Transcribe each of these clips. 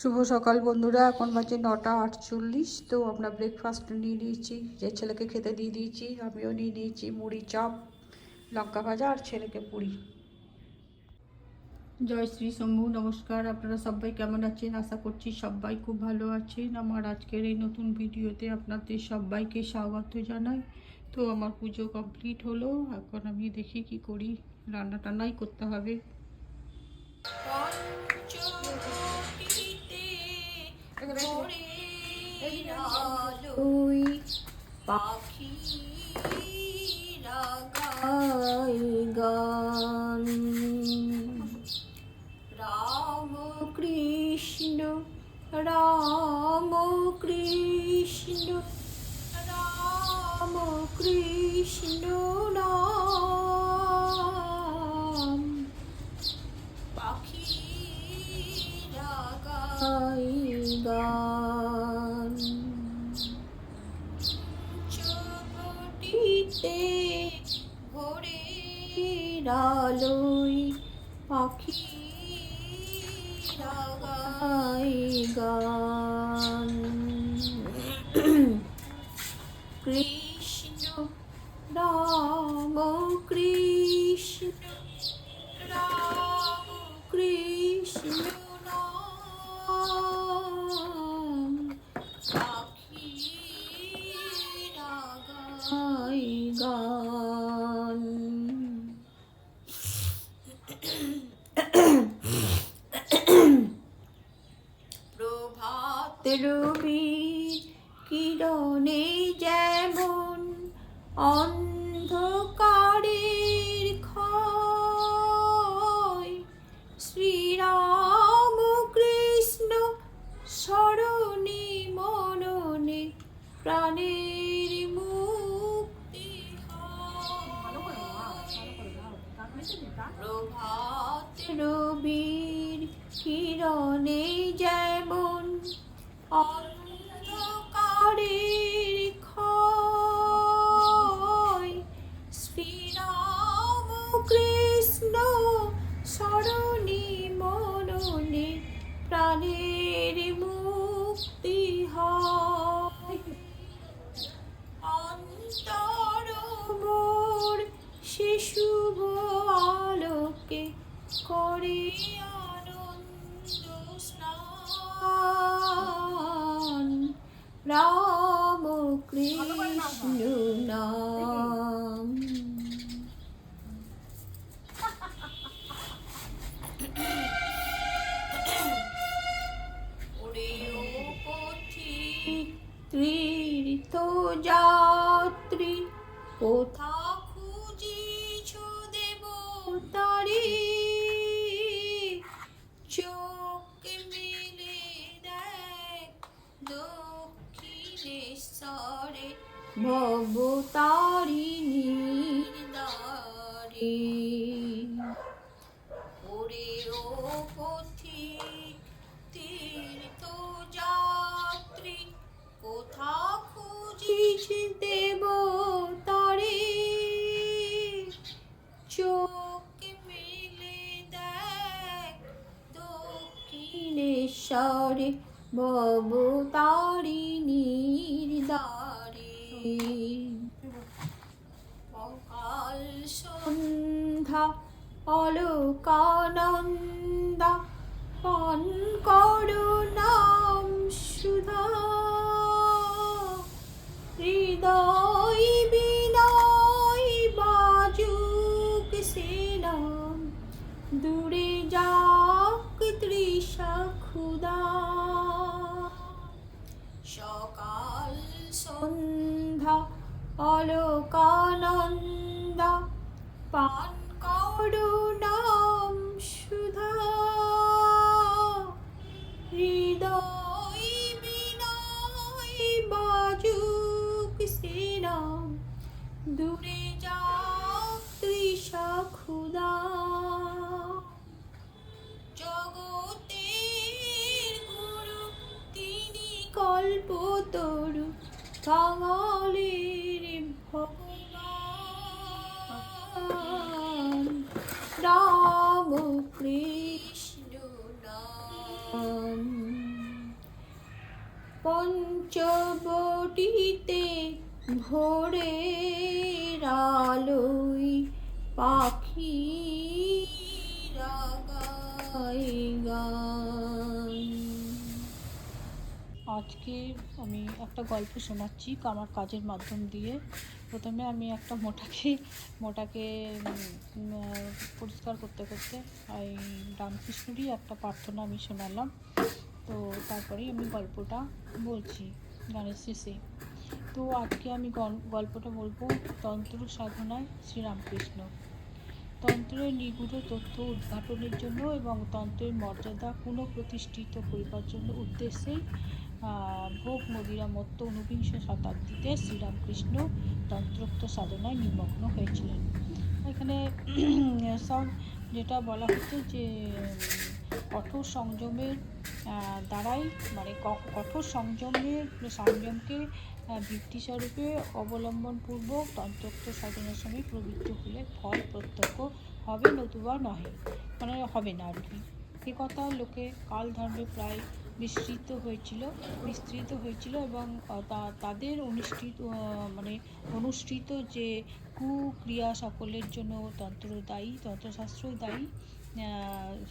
শুভ সকাল বন্ধুরা, এখন বাজে 9:48। তো আমরা ব্রেকফাস্ট নিয়ে নিয়েছি, যে ছেলেকে খেতে দিয়ে দিয়েছি, আমিও নিয়ে নিয়েছি মুড়ি, চপ, লঙ্কা ভাজা আর ছেলেকে পুরি। জয় শ্রী শম্ভু, নমস্কার। আপনারা সবাই কেমন আছেন? আশা করছি সবাই খুব ভালো আছেন। আমার আজকের এই নতুন ভিডিওতে আপনাদের সবাইকে স্বাগত জানাই। তো আমার পুজো কমপ্লিট হলো, এখন আমি দেখি কি করি। রান্না টান্নাই করতে হবে। পাখি গান রাম কৃষ্ণ রাম কৃষ্ণ রাম কৃষ্ণ রাম পাখি গান চোখটিতে ভোরের আলোয় পাখি গান কৃষ্ণ রাম কৃষ্ণ রাম কৃষ্ণ রাম পাখি গান প্রভাত রবির কিরণে যেমন অন্ধকারের ক্ষয়, শ্রীরাম কৃষ্ণ স্মরণে মননে প্রাণের মুক্তি প্রভাত রবির কিরণে যেমন অন্ধকারের ক্ষয়, শ্রীরাম কৃষ্ণ স্মরণে মননে প্রাণের মুক্তি হয়। অন্তর মোর সে শুভ আলোকে করে আনন্দ স্নান, রাম কৃষ্ণ নাম। তীর্থ যাত্রী কোথা খুঁজিছ দেবতারে, চোখ মেলে দেখ দক্ষিণেশ্বরে ভবতারিণীর দ্বারে। ওরে ও পথিক তীর্থ যাত্রী কোথা খুঁজিস দেবতারে, চোখ মেলে দেখ দক্ষিণেশ্বরে ভবতারিণীর দ্বারে। সকাল সন্ধ্যা অলোকানন্দা পান করো নাম সুধা, হৃদয় বিনয় বাজুক সে নাম, দূরে যাক তৃষা ক্ষুধা। সকাল সন্ধ্যা অলোকানন্দা পান করো নাম সুধা, হৃদয় বিনয় বাজুক সে নাম, দূরে যাক তৃষা ক্ষুধা। জগতের গুরু তিনি কল্পতরু, কাঙালের ভগবান, রাম কৃষ্ণ নাম। পঞ্চবটিতে ভোরের আলোয় পাখিরা গায় গান। আজকে আমি একটা গল্প শোনাচ্ছি আমার কাজের মাধ্যম দিয়ে। প্রথমে আমি একটা মোটাকে পরিষ্কার করতে করতে এই রামকৃষ্ণরই একটা প্রার্থনা আমি শোনালাম। তো তারপরেই আমি গল্পটা বলছি গানের শেষে। তো আজকে আমি গল্পটা বলবো তন্ত্র সাধনায় শ্রীরামকৃষ্ণ। তন্ত্রের নিগূঢ় তথ্য উদ্ঘাটনের জন্য এবং তন্ত্রের মর্যাদা পুনঃপ্রতিষ্ঠিত করিবার জন্য উদ্দেশ্যেই ভোগ মদিরামত্ত ঊনবিংশ শতাব্দীতে শ্রীরামকৃষ্ণ তন্ত্রোক্ত সাধনায় নিমগ্ন হয়েছিলেন। এখানে সব যেটা বলা হচ্ছে যে কঠোর সংযমের দ্বারাই মানে কঠোর সংযমকে ভিত্তিস্বরূপে অবলম্বনপূর্বক তন্ত্রোক্ত সাধনার সময় প্রবৃত্ত হলে ফল প্রত্যক্ষ হবে, নতুবা নহে, মানে হবে না আর কি। এ কথা লোকে কাল ধর্মে প্রায় বিস্তৃত হয়েছিল এবং তাদের অনুষ্ঠিত যে কুক্রিয়া সকলের জন্য তন্ত্রশাস্ত্র দায়ী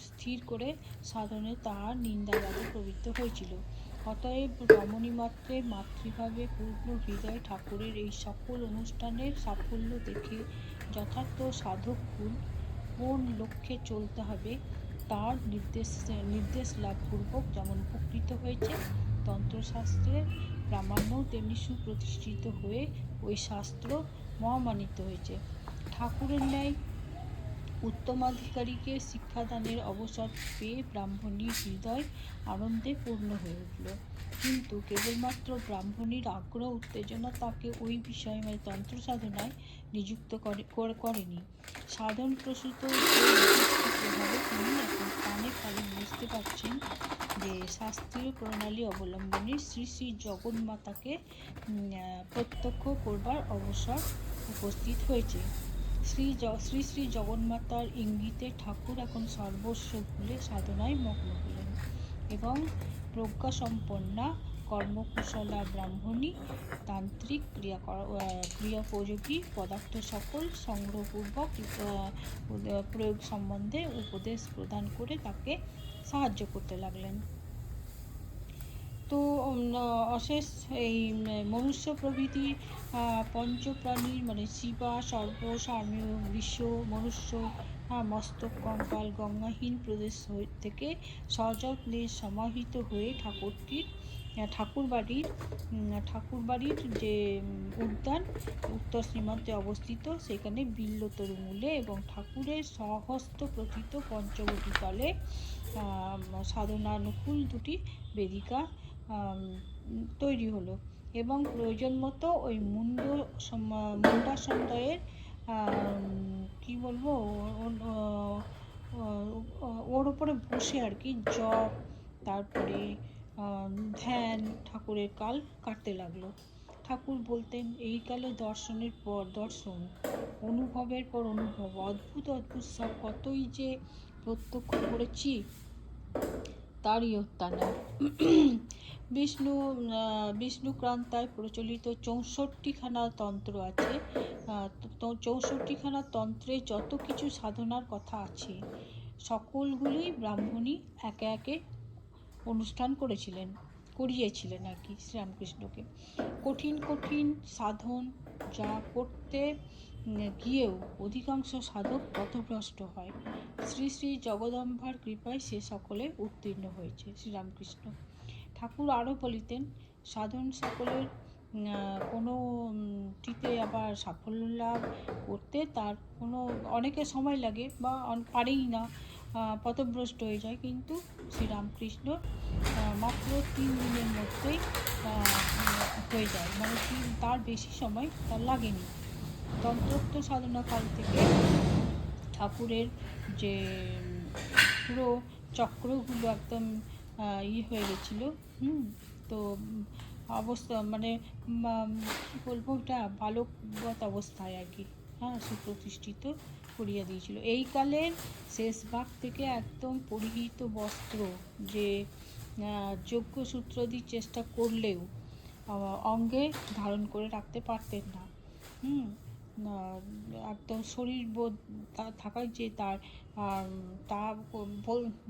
স্থির করে সাধনে তাহার নিন্দাবাদে প্রবৃত্ত হয়েছিল। অতএব রমণীমাত্রে মাতৃভাবে পূর্ণ হৃদয় ঠাকুরের এই সকল অনুষ্ঠানের সাফল্য দেখে যথার্থ সাধককুল কোন লক্ষ্যে চলতে হবে তার নির্দেশ লাভপূর্বক যেমন উপকৃত হয়েছে, তন্ত্রশাস্ত্রের প্রামাণ্যও তেমনি সুপ্রতিষ্ঠিত হয়ে ওই শাস্ত্র মহামানিত হয়েছে। ঠাকুরের ন্যায় উত্তমাধিকারীকে শিক্ষাদানের অবসর পেয়ে ব্রাহ্মণীর হৃদয় আনন্দে পূর্ণ হয়ে উঠল। কিন্তু কেবলমাত্র ব্রাহ্মণীর আগ্রহ উত্তেজনা তাকে ওই বিষয়ে মানে তন্ত্র সাধনায় নিযুক্ত করেনি। সাধন প্রসূত প্রভাবে তিনি এখন কানে কানে বুঝতে পারছেন যে শাস্ত্রীয় প্রণালী অবলম্বনে শ্রী শ্রী জগন্মাতাকে প্রত্যক্ষ করবার অবসর উপস্থিত হয়েছে। শ্রী শ্রী জগন্মাতার ইঙ্গিতে ঠাকুর এখন সর্বস্ব ভুলে সাধনায় মগ্ন হলেন এবং প্রজ্ঞাসম্পন্না কর্মকুশলা ব্রাহ্মণী তান্ত্রিক ক্রিয়াোপযোগী পদার্থ সকল সংগ্রহপূর্বক প্রয়োগ সম্বন্ধে উপদেশ প্রদান করে তাকে সাহায্য করতে লাগলেন। তো অশেষ এই মনুষ্য প্রভৃতি পঞ্চপ্রাণীর মানে শিবা, সর্প, সাম্য, বিশ্ব, মনুষ্য, মস্তক, কঙ্কাল, গঙ্গাহীন প্রদেশ থেকে সযত্নে সমাহিত হয়ে ঠাকুরবাড়ির যে উদ্যান উত্তর সীমান্তে অবস্থিত, সেখানে বিল্বতরুমূলে এবং ঠাকুরের স্বহস্ত প্রথিত পঞ্চবটী তলে সাধনানুকূল দুটি বেদিকা তৈরি হলো এবং প্রয়োজন মতো ওই মুন্ডাসনদ্বয়ের কি বলবো ওর উপরে বসে আর কি জপ, তারপরে ধ্যান, ঠাকুরের কাল কাটতে লাগলো। ঠাকুর বলতেন, এই কালে দর্শনের পর দর্শন, অনুভবের পর অনুভব, অদ্ভুত সব কতই যে প্রত্যক্ষ করেছি তারই অত্যানা। বিষ্ণুক্রান্তায় প্রচলিত 64খানা তন্ত্র আছে। 64খানা তন্ত্রে যত কিছু সাধনার কথা আছে সকলগুলি ব্রাহ্মণী একে একে অনুষ্ঠান করিয়েছিলেন আর কি শ্রীরামকৃষ্ণকে। কঠিন সাধন যা করতে গিয়েও অধিকাংশ সাধক পথভ্রষ্ট হয়, শ্রী শ্রী জগদম্বার কৃপায় সে সকলে উত্তীর্ণ হয়েছে শ্রীরামকৃষ্ণ। ঠাকুর আরও বলিতেন, সাধন সকলের কোনোটিতে আবার সাফল্য লাভ করতে তার অনেকের সময় লাগে বা পারেই না, পথভ্রষ্ট হয়ে যায়, কিন্তু শ্রীরামকৃষ্ণ মাত্র 3 দিনের মধ্যেই হয়ে যায়, মানে তার বেশি সময় তার লাগেনি। তন্ত্রোক্ত সাধনাকাল থেকে ঠাকুরের যে পুরো চক্রগুলো একদম হয়ে গেছিলো। তো অবস্থা মানে কী বলবো, এটা বালকগত অবস্থায় আর কি সুপ্রতিষ্ঠিত করিয়া দিয়েছিল। এই কালের শেষ ভাগ থেকে একদম পরিহিত বস্ত্র যে যজ্ঞসূত্রাদি চেষ্টা করলেও অঙ্গে ধারণ করে রাখতে পারতেন না। একদম শরীর বোধ থাকায় যে তার তা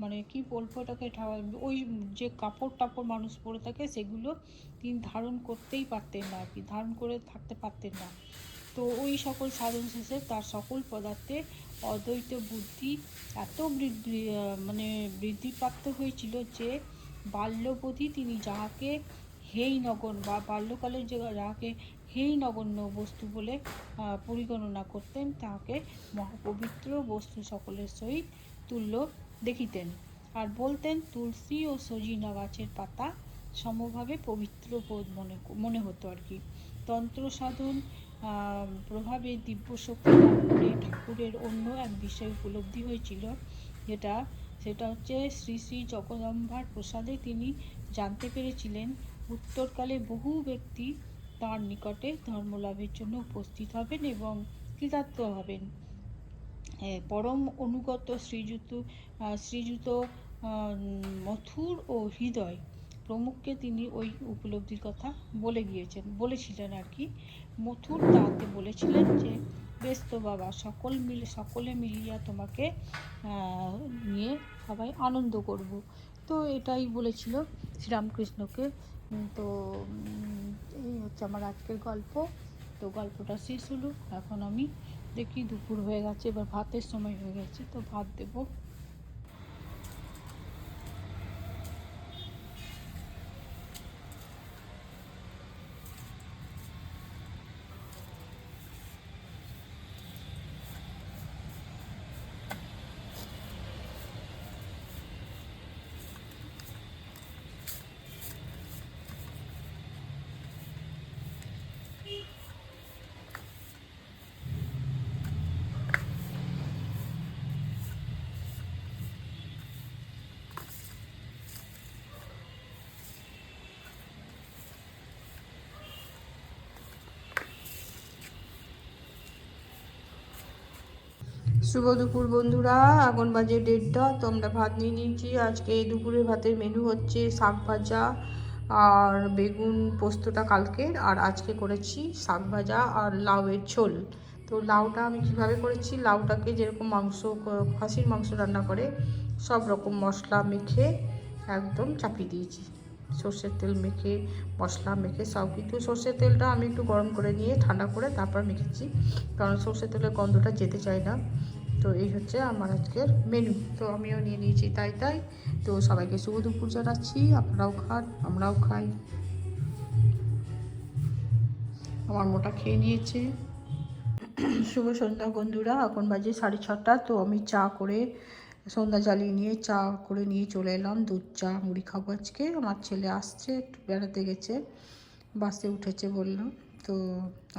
মানে কি বলবো এটাকে, ওই যে কাপড় টাপড় মানুষ পরে থাকে সেগুলো তিনি ধারণ করতেই পারতেন না, আর কি ধারণ করে থাকতে পারতেন না। তো ওই সকল সাধন শেষে তার সকল পদার্থে অদ্বৈত বুদ্ধি এত মানে বৃদ্ধিপ্রাপ্ত হয়েছিল যে বাল্যবধি তিনি যাহাকে হেই নগণ্য বা বাল্যকালের যে যাহাকে হেই নগণ্য বস্তু বলে পরিগণনা করতেন তাহাকে মহাপবিত্র বস্তু সকলের সহিত তুল্য দেখিতেন। আর বলতেন তুলসী ও সজিনা গাছের পাতা সমভাবে পবিত্র বোধ মনে হতো আর কি। তন্ত্র সাধন প্রভাবে দিব্য শক্তি লাভ করে ঠাকুরের অন্য এক বিষয় উপলব্ধি হয়েছিল, সেটা হচ্ছে শ্রী শ্রী জগদম্বার প্রসাদে তিনি জানতে পেরেছিলেন উত্তরকালে বহু ব্যক্তি তার নিকটে ধর্মলাভের জন্য উপস্থিত হবেন এবং কৃতার্থ হবেন। পরম অনুগত শ্রীযুত মথুর ও হৃদয় প্রমুখকে তিনি ওই উপলব্ধির কথা বলেছিলেন আর কি। মথুর তাতে বলেছিলেন যে বেশ তো বাবা, সকলে মিলিয়া তোমাকে নিয়ে সবাই আনন্দ করব। তো এটাই বলেছিল শ্রীরামকৃষ্ণকে। তো এই হচ্ছে আমার আজকের গল্প। তো গল্পটা শেষ হলো। এখন আমি দেখি দুপুর হয়ে গেছে, এবার ভাতের সময় হয়ে গেছে, তো ভাত দেবো। শুভ দুপুর বন্ধুরা, এখন বাজে 1:30। তো আমরা ভাত নিয়ে নিয়েছি। আজকে দুপুরের ভাতের মেনু হচ্ছে শাক ভাজা আর বেগুন পোস্তটা কালকের, আর আজকে করেছি শাক ভাজা আর লাউয়ের ঝোল। তো লাউটা আমি কিভাবে করেছি, লাউটাকে যেরকম খাসির মাংস রান্না করে সব রকম মশলা মেখে একদম চাপিয়ে দিয়েছি। সর্ষের তেল মেখে, মশলা মেখে সব কিছু। সর্ষের তেলটা আমি একটু গরম করে নিয়ে ঠান্ডা করে তারপর মেখেছি, কারণ সর্ষের তেলের গন্ধটা যেতে চায় না। তো এই হচ্ছে আমার আজকের মেনু। তো আমিও নিয়ে নিয়েছি তাই। তো সবাইকে শুভ দুপুর জানাচ্ছি। আপনারাও খান, আমরাও খাই। আমার মোটা খেয়ে নিয়েছে। শুভ সন্ধ্যা বন্ধুরা, এখন বাজে 6:30। তো আমি চা করে সন্ধ্যা জ্বালিয়ে নিয়ে চা করে নিয়ে চলে এলাম। দুধ চা মুড়ি খাবো আজকে। আমার ছেলে আসছে, একটু বেড়াতে গেছে, বাসে উঠেছে বললো। তো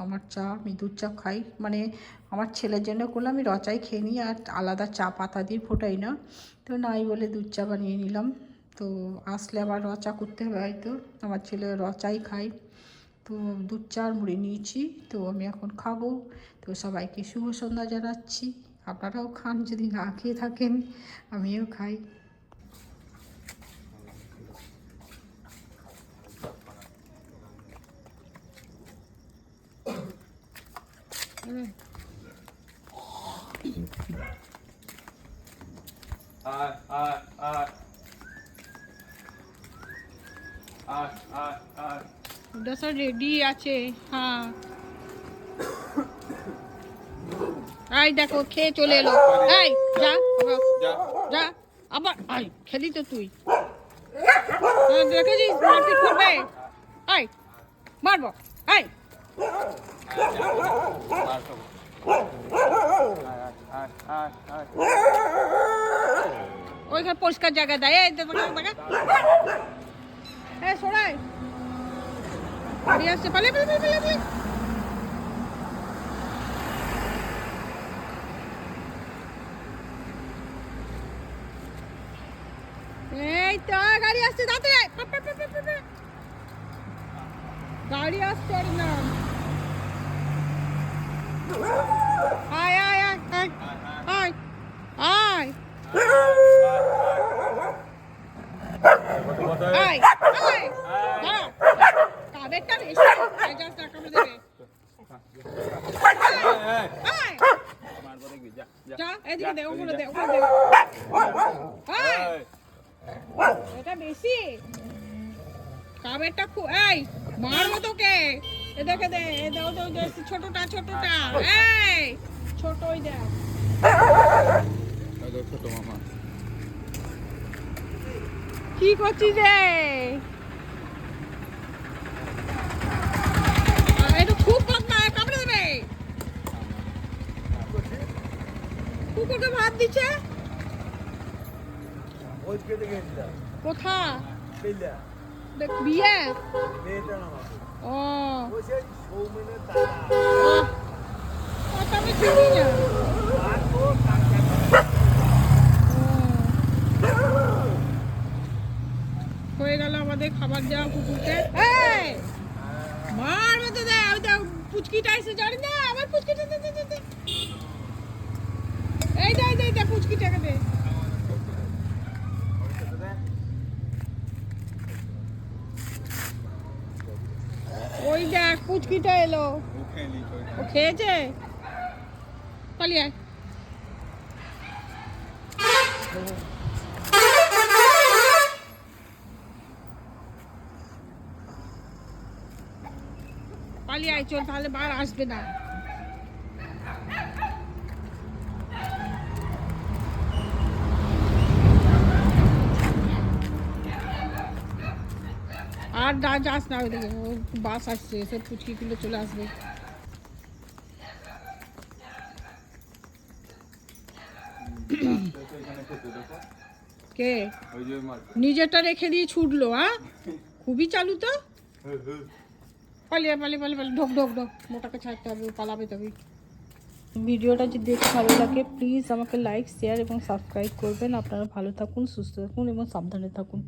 আমার চা, আমি দুধ চা খাই, মানে আমার ছেলের জন্য করলে আমি রচাই খেয়ে নিই, আর আলাদা চা পাতা দিয়ে ফোটাই না। তো নাই বলে দুধ চা বানিয়ে নিলাম। তো আসলে আবার রচা করতে হবে হয়তো, আমার ছেলে রচাই খায়। তো দুধ চা আর মুড়ি নিয়েছি, তো আমি এখন খাবো। তো সবাইকে শুভ সন্ধ্যা জানাচ্ছি। আপনারাও খান, যদি না খেয়ে থাকেন আমিও খাই। ওটা সব রেডি আছে। হ্যাঁ, এই দেখো খেয়ে চলে এলো। এই যা যা, আবার আই খেলি তো তুই, দেখেছিস মারপিট করবে। আই মারবো, আই ওইখানে পরিষ্কার জায়গা দেয়। এই সরাই গাড়ি আসছে, পালে এই তো গাড়ি আসছে, তাড়াতাড়ি গাড়ি আসছে। আর নাম আয় আয় আয় আয় আয় আয়। এই দাঁড়া কাবেরটা বেশি এই গাছ না কামড়ে দেবে মারবো দেখবি যা যা এদিকে দে ওপরে দে এটা বেশি কাবেরটা এই মারবো তোকে এ দেখে দে এ দাও দাও ছোটটা এই ছোটই দেখ ছোট মামা কি করছিস রে এটা খুব বদমাশ কামড়ে দেবে কুকুরকে ভাত দিচ্ছে কোথা দেখ বিয়ে ও আমি চিনি না হয়ে গেল আমাদের খাবার দেওয়া কুকুরকে মারবে তো দে ওই দেখ পুচকিটা এসে জানি না আমার পুচকিটা দে এই দে পুচকিটাকে দে ওই দেখ পুচকিটা এলো ও খেয়েছে পালিয়ে পালিয়ে আয় চল তাহলে বার আসবে না আর যাস না ওইদিকে বাস আসছে সব পুচকি গুলো চলে আসবে কে নিজেরটা রেখে দিয়ে ছুটলো খুবই চালু তো পালিয়ে ঢোক মোটাকে ছাড়তে হবে পালাবে তবে ভিডিওটা যদি দেখে ভালো লাগে প্লিজ আমাকে লাইক শেয়ার এবং সাবস্ক্রাইব করবেন আপনারা ভালো থাকুন সুস্থ থাকুন এবং সাবধানে থাকুন।